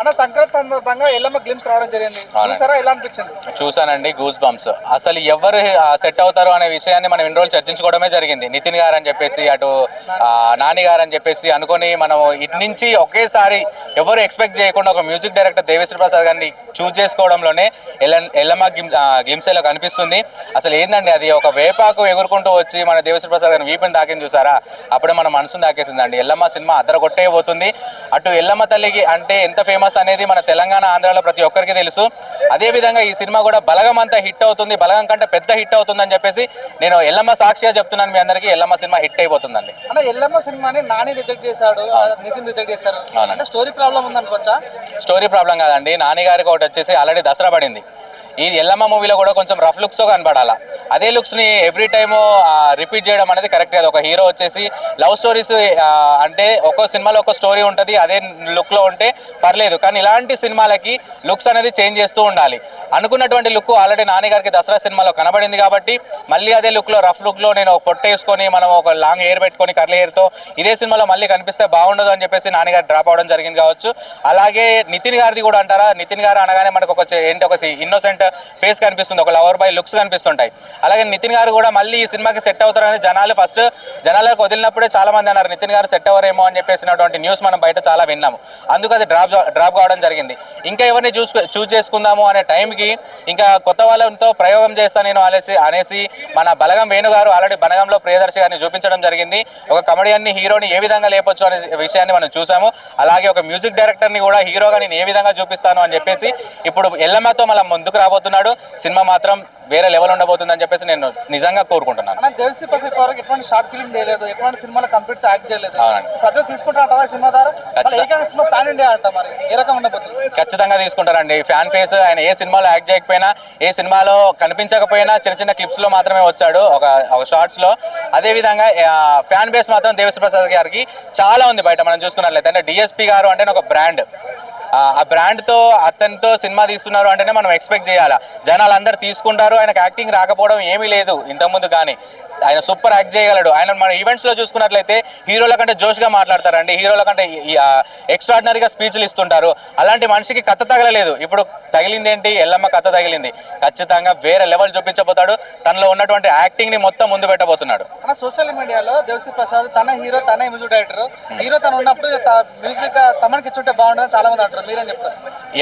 అన్న సంక్రాంతి సందర్భంగా ఎల్లమ్మ గ్లిమ్స్ రావడం జరిగింది. చూసారా, ఎలా అనిపించింది? చూసానండి, గూస్ బంప్స్. అసలు ఎవరు సెట్ అవుతారు అనే విషయాన్ని మనం ఇన్ని రోజులు చర్చించుకోవడమే జరిగింది. నితిన్ గారు అని చెప్పేసి, అటు నాని గారు అని చెప్పేసి అనుకొని మనం ఇటు నుంచి ఒకేసారి ఎవరు ఎక్స్పెక్ట్ చేయకుండా ఒక మ్యూజిక్ డైరెక్టర్ దేవిశ్రీ ప్రసాద్ గారిని చూస్ చేసుకోవడంలోనే ఎల్లమ్మ గ్లిమ్సేలో కనిపిస్తుంది. అసలు ఏందండి, అది ఒక వేపాకు ఎగురుకుంటూ వచ్చి మన దేవిశ్రీ ప్రసాద్ గారిని వీపుని తాకింది చూసారా, అప్పుడే మన మనసును తాకేసిందండి. ఎల్లమ్మ సినిమా అద్దరగొట్టే పోతుంది. అటు ఎల్లమ్మ తల్లికి అంటే ఎంత ఫేమస్ అనేది మన తెలంగాణ, ఆంధ్రాలో ప్రతి ఒక్కరికి తెలుసు. అదేవిధంగా ఈ సినిమా కూడా బలగం అంతా హిట్ అవుతుంది, బలగం కంటే పెద్ద హిట్ అవుతుందని చెప్పేసి నేను ఎల్లమ్మ సాక్షిగా చెప్తున్నాను మీ అందరికీ. ఎల్లమ్మ సినిమా హిట్ అయిపోతుందండి. అంటే ఎల్లమ్మ సినిమాని నాని రిజెక్ట్ చేశాడు, నితిన్ రిజెక్ట్ చేశారు. అంటే స్టోరీ ప్రాబ్లం ఉందనుకోవచ్చా? స్టోరీ ప్రాబ్లం కాదండి, నాని గారికి ఒకటి వచ్చేసి ఆల్రెడీ దసరా పడింది. ఈ ఎల్లమ్మ మూవీలో కూడా కొంచెం రఫ్ లుక్స్తో కనపడాలా. అదే లుక్స్ని ఎవ్రీ టైము రిపీట్ చేయడం అనేది కరెక్ట్ కాదు. ఒక హీరో వచ్చేసి లవ్ స్టోరీస్ అంటే ఒక్కో సినిమాలో ఒక స్టోరీ ఉంటుంది, అదే లుక్లో ఉంటే పర్లేదు. కానీ ఇలాంటి సినిమాలకి లుక్స్ అనేది చేంజ్ చేస్తూ ఉండాలి. అనుకున్నటువంటి లుక్ ఆల్రెడీ నాని గారికి దసరా సినిమాలో కనబడింది కాబట్టి మళ్ళీ అదే లుక్లో, రఫ్ లుక్లో నేను పొట్ట వేసుకొని మనం ఒక లాంగ్ హెయిర్ పెట్టుకొని కర్లీ హెయిర్తో ఇదే సినిమాలో మళ్ళీ కనిపిస్తే బాగుండదు అని చెప్పేసి నాని గారు డ్రాప్ అవడం జరిగింది కావచ్చు. అలాగే నితిన్ గారిది కూడా అంటారా, నితిన్ గారు అనగానే మనకు ఒక ఇన్నోసెంట్ ఫేస్ కనిపిస్తుంది, ఒక లవర్ బాయ్ లుక్స్ కనిపిస్తుంటాయి. అలాగే నితిన్ గారు కూడా మళ్ళీ ఈ సినిమాకి సెట్ అవుతారనేది జనాలకు వదిలినప్పుడే చాలా మంది అన్నారు నితిన్ గారు సెట్ అవ్వరేమో అని చెప్పేసినటువంటి న్యూస్ మనం బయట చాలా విన్నాము. అందుకు అది డ్రాప్ కావడం జరిగింది. ఇంకా ఎవరిని చూస్ చేసుకుందాము అనే టైంకి ఇంకా కొత్త వాళ్ళతో ప్రయోగం చేస్తాను నేను అనేసి మన బలగం వేణు గారు ఆల్రెడీ బలగంలో ప్రియదర్శి గారిని చూపించడం జరిగింది. ఒక కమెడియన్ని, హీరోని ఏ విధంగా లేపొచ్చు అనే విషయాన్ని మనం చూసాము. అలాగే ఒక మ్యూజిక్ డైరెక్టర్ని కూడా హీరోగా నేను ఏ విధంగా చూపిస్తాను అని చెప్పేసి ఇప్పుడు ఎల్లమ్మతో మళ్ళీ ముందుకు రాబోతున్నాడు. సినిమా మాత్రం వేరే లెవెల్ ఉండబోతుందని చెప్పేసి నేను నిజంగా కోరుకుంటున్నాను. దేవిశ్రీ ప్రసాద్ వరకు ఎటువంటి షార్ట్ ఫిల్మ్ చేయలేదు, ఎటువంటి సినిమాలో కంప్లీట్ యాక్ట్ చేయలేదు. ప్రజలు తీసుకుంటారా సినిమా ద్వారా? సినిమా ప్యాన్ ఇండియా అంట, మరి ఏ రకం ఉండబోతుంది? ఖచ్చితంగా తీసుకుంటారండి. ఫ్యాన్ ఫేస్ ఆయన ఏ సినిమాలో యాక్ట్ చేయకపోయినా, ఏ సినిమాలో కనిపించకపోయినా చిన్న క్లిప్స్ లో మాత్రమే వచ్చాడు, ఒక షార్ట్స్ లో. అదే విధంగా ఫ్యాన్ బేస్ మాత్రం దేవిశ్రీ ప్రసాద్ గారికి చాలా ఉంది బయట. మనం చూసుకున్నట్లయితే అంటే డిఎస్పీ గారు అంటే ఒక బ్రాండ్, ఆ బ్రాండ్తో అతనితో సినిమా తీస్తున్నారు అంటేనే మనం ఎక్స్పెక్ట్ చేయాలి. జనాలు అందరు తీసుకుంటారు. ఆయనకు యాక్టింగ్ రాకపోవడం ఏమీ లేదు ఇంతకుముందు, కానీ ఆయన సూపర్ యాక్ట్ చేయగలడు. ఆయన మన ఈవెంట్స్లో చూసుకున్నట్లయితే హీరోల కంటే జోష్గా మాట్లాడతారండి, హీరోల కంటే ఎక్స్ట్రాడినరీగా స్పీచ్లు ఇస్తుంటారు. అలాంటి మనిషికి కథ తగలలేదు. ఇప్పుడు తగిలింది ఏంటి, ఎల్లమ్మ కథ తగిలింది. ఖచ్చితంగా వేరే లెవెల్ చూపించబోతాడు. తనలో ఉన్నటువంటి యాక్టింగ్ని మొత్తం ముందు పెట్టబోతున్నాడు. సోషల్ మీడియాలో దేవిశ్రీ ప్రసాద్ తన హీరో, తన మ్యూజిక్ డైరెక్టర్, హీరో తను ఉన్నప్పుడు మ్యూజిక్ తమకి ఇచ్చుంటే బాగుంటుందని చాలా మంది అంటారు.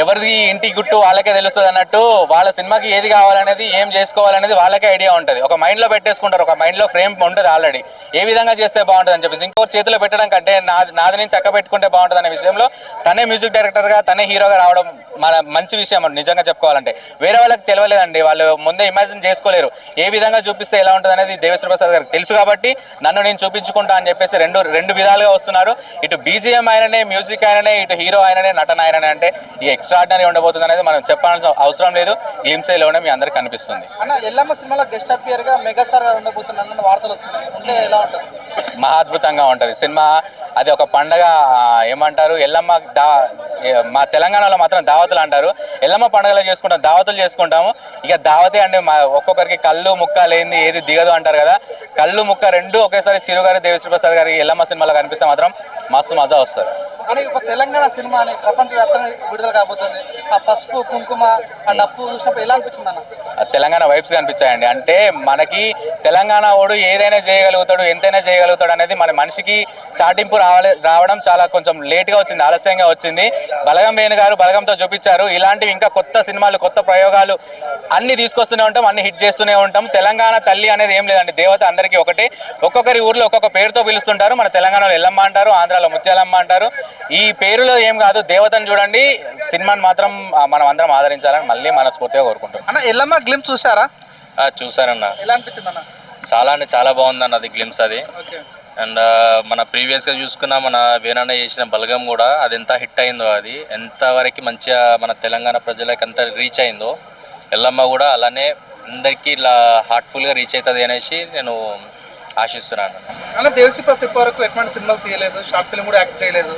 ఎవరిది ఇంటి గుట్టు వాళ్ళకే తెలుస్తుంది అన్నట్టు, వాళ్ళ సినిమాకి ఏది కావాలనేది, ఏం చేసుకోవాలనేది వాళ్ళకే ఐడియా ఉంటుంది. ఒక మైండ్లో పెట్టేసుకుంటారు, ఒక మైండ్లో ఫ్రేమ్ ఉంటుంది ఆల్రెడీ, ఏ విధంగా చేస్తే బాగుంటుంది అని చెప్పేసి. ఇంకొకటి చేతిలో పెట్టడం కంటే నాది నేను చక్క పెట్టుకుంటే బాగుంటుంది అనే విషయంలో తనే మ్యూజిక్ డైరెక్టర్గా, తనే హీరోగా రావడం మన మంచి విషయం నిజంగా చెప్పుకోవాలంటే. వేరే వాళ్ళకి తెలియలేదండి, వాళ్ళు ముందే ఇమాజిన్ చేసుకోలేరు ఏ విధంగా చూపిస్తే ఎలా ఉంటుంది అనేది. దేవిశ్రీ ప్రసాద్ గారికి తెలుసు కాబట్టి నన్ను నేను చూపించుకుంటా అని చెప్పేసి రెండు విధాలుగా వస్తున్నారు. ఇటు బీజిఎం ఆయననే, మ్యూజిక్ ఆయననే, ఇటు హీరో ఆయననే, నటన ఆయననే. అంటే ఈ ఎక్స్ట్రాడినరీ ఉండబోతుంది అనేది మనం చెప్పాల్సిన అవసరం లేదు. గ్లిమ్సేలోనే మీ అందరికి కనిపిస్తుంది. ఎల్లమ్మ సినిమాలో గెస్ట్ అపియర్ గా మెగాస్టార్ గారు ఉండబోతున్నారు వార్తలు వస్తున్నాయి, అంటే ఎలా ఉంటుంది? మహా అద్భుతంగా ఉంటుంది సినిమా. అది ఒక పండగ, ఏమంటారు, ఎల్లమ్మ మా తెలంగాణలో మాత్రం దావతులు అంటారు. ఎల్లమ్మ పండుగలు చేసుకుంటాం, దావతులు చేసుకుంటాము. ఇక దావతే అండి, ఒక్కొక్కరికి కళ్ళు ముక్క లేనిది ఏది దిగదు అంటారు కదా. కళ్ళు ముక్క రెండు ఒకేసారి చిరుగారి దేవిశ్రీ ప్రసాద్ గారికి ఎల్లమ్మ సినిమాలో కనిపిస్తే మాత్రం మస్తు మజా వస్తుంది. కానీ ఒక తెలంగాణ సినిమా అని ప్రపంచవ్యాప్తంగా విడుదల కాబోతుంది. ఆ పసుపు, కుంకుమ, ఆ డప్పు చూసినప్పుడు ఎలా అనిపించింది అన్న? తెలంగాణ వైబ్స్ కనిపించాయండి. అంటే మనకి తెలంగాణ వాడు ఏదైనా చేయగలుగుతాడు, ఎంతైనా చేయగలుగుతాడు అనేది మన మనిషికి చాటింపు రావడం చాలా కొంచెం లేట్గా వచ్చింది, ఆలస్యంగా వచ్చింది. బలగం వేణు గారు బలగంతో చూపించారు. ఇలాంటివి ఇంకా కొత్త సినిమాలు, కొత్త ప్రయోగాలు అన్ని తీసుకొస్తూనే ఉంటాం, అన్ని హిట్ చేస్తూనే ఉంటాం. తెలంగాణ తల్లి అనేది ఏం లేదండి, దేవత అందరికీ ఒకటే. ఒక్కొక్కరి ఊర్లో ఒక్కొక్క పేరుతో పిలుస్తుంటారు. మన తెలంగాణలో ఎల్లమ్మ అంటారు, ఆంధ్రాలో ముత్యాలమ్మ అంటారు. ఈ పేరులో ఏం కాదు, దేవతను చూడండి. సినిమాని మాత్రం మనం అందరం ఆదరించాలని మళ్ళీ మనస్ఫూర్తిగా కోరుకుంటాం. అన్న ఎల్లమ్మ గ్లిమ్స్ చూసారా? చూసానన్న. ఎలా అనిపించింది అన్న? చాలా అంటే చాలా బాగుందన్న అది గ్లిమ్స్ అది. అండ్ మన ప్రీవియస్గా చూసుకున్న మన వేణన్న చేసిన బలగం కూడా అది ఎంత హిట్ అయిందో, అది ఎంతవరకు మంచిగా మన తెలంగాణ ప్రజలకు ఎంత రీచ్ అయిందో, ఎల్లమ్మ కూడా అలానే అందరికీ ఇలా హార్ట్ఫుల్గా రీచ్ అవుతుంది అనేసి నేను ఆశిస్తున్నాను. అలా దేవిశ్రీ ప్రసాద్ వరకు ఎటువంటి సినిమాలు తీయలేదు, షార్ట్ ఫిల్మ్ కూడా యాక్ట్ చేయలేదు.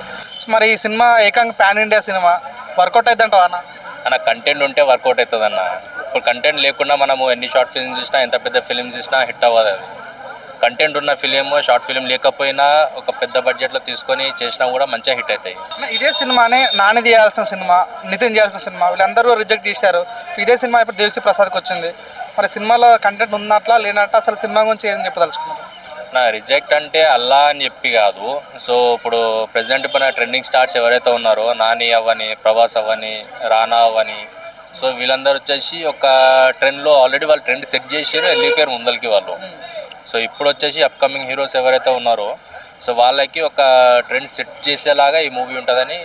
మరి ఈ సినిమా ఏకంగా పాన్ ఇండియా సినిమా వర్కౌట్ అవుతుందంటావా అన్న? కంటెంట్ ఉంటే వర్కౌట్ అవుతుంది అన్న. ఇప్పుడు కంటెంట్ లేకుండా మనము ఎన్ని షార్ట్ ఫిల్మ్స్ చూసినా, ఎంత పెద్ద ఫిల్మ్స్ చూసినా హిట్ అవ్వదు అది. కంటెంట్ ఉన్న ఫిలిం షార్ట్ ఫిలిం లేకపోయినా ఒక పెద్ద బడ్జెట్లో తీసుకొని చేసినా కూడా మంచిగా హిట్ అవుతాయి. ఇదే సినిమానే నాని తీయాల్సిన సినిమా, నితిన్ చేయాల్సిన సినిమా, వీళ్ళందరూ రిజెక్ట్ చేశారు. ఇదే సినిమా ఇప్పుడు దేవిశ్రీ ప్రసాద్కి వచ్చింది. మరి సినిమాలో కంటెంట్ ఉన్నట్లా లేనట్టు అసలు సినిమా గురించి ఏం చెప్పదలుచుకున్నారు? నా రిజెక్ట్ అంటే అల్లా అని చెప్పి కాదు. సో ఇప్పుడు ప్రెసెంట్ పైన ట్రెండింగ్ స్టార్స్ ఎవరైతే ఉన్నారో నాని అవ్వని, ప్రభాస్ అవ్వని, రానా అవ్వని, సో వీళ్ళందరూ వచ్చేసి ఒక ట్రెండ్లో ఆల్రెడీ వాళ్ళు ట్రెండ్ సెట్ చేసారు, వెళ్ళిపోయారు ముందరికి వాళ్ళు. సో ఇప్పుడు వచ్చేసి అప్కమింగ్ హీరోస్ ఎవరైతే ఉన్నారో సో వాళ్ళకి ఒక ట్రెండ్ సెట్ చేసేలాగా ఈ మూవీ ఉంటుందని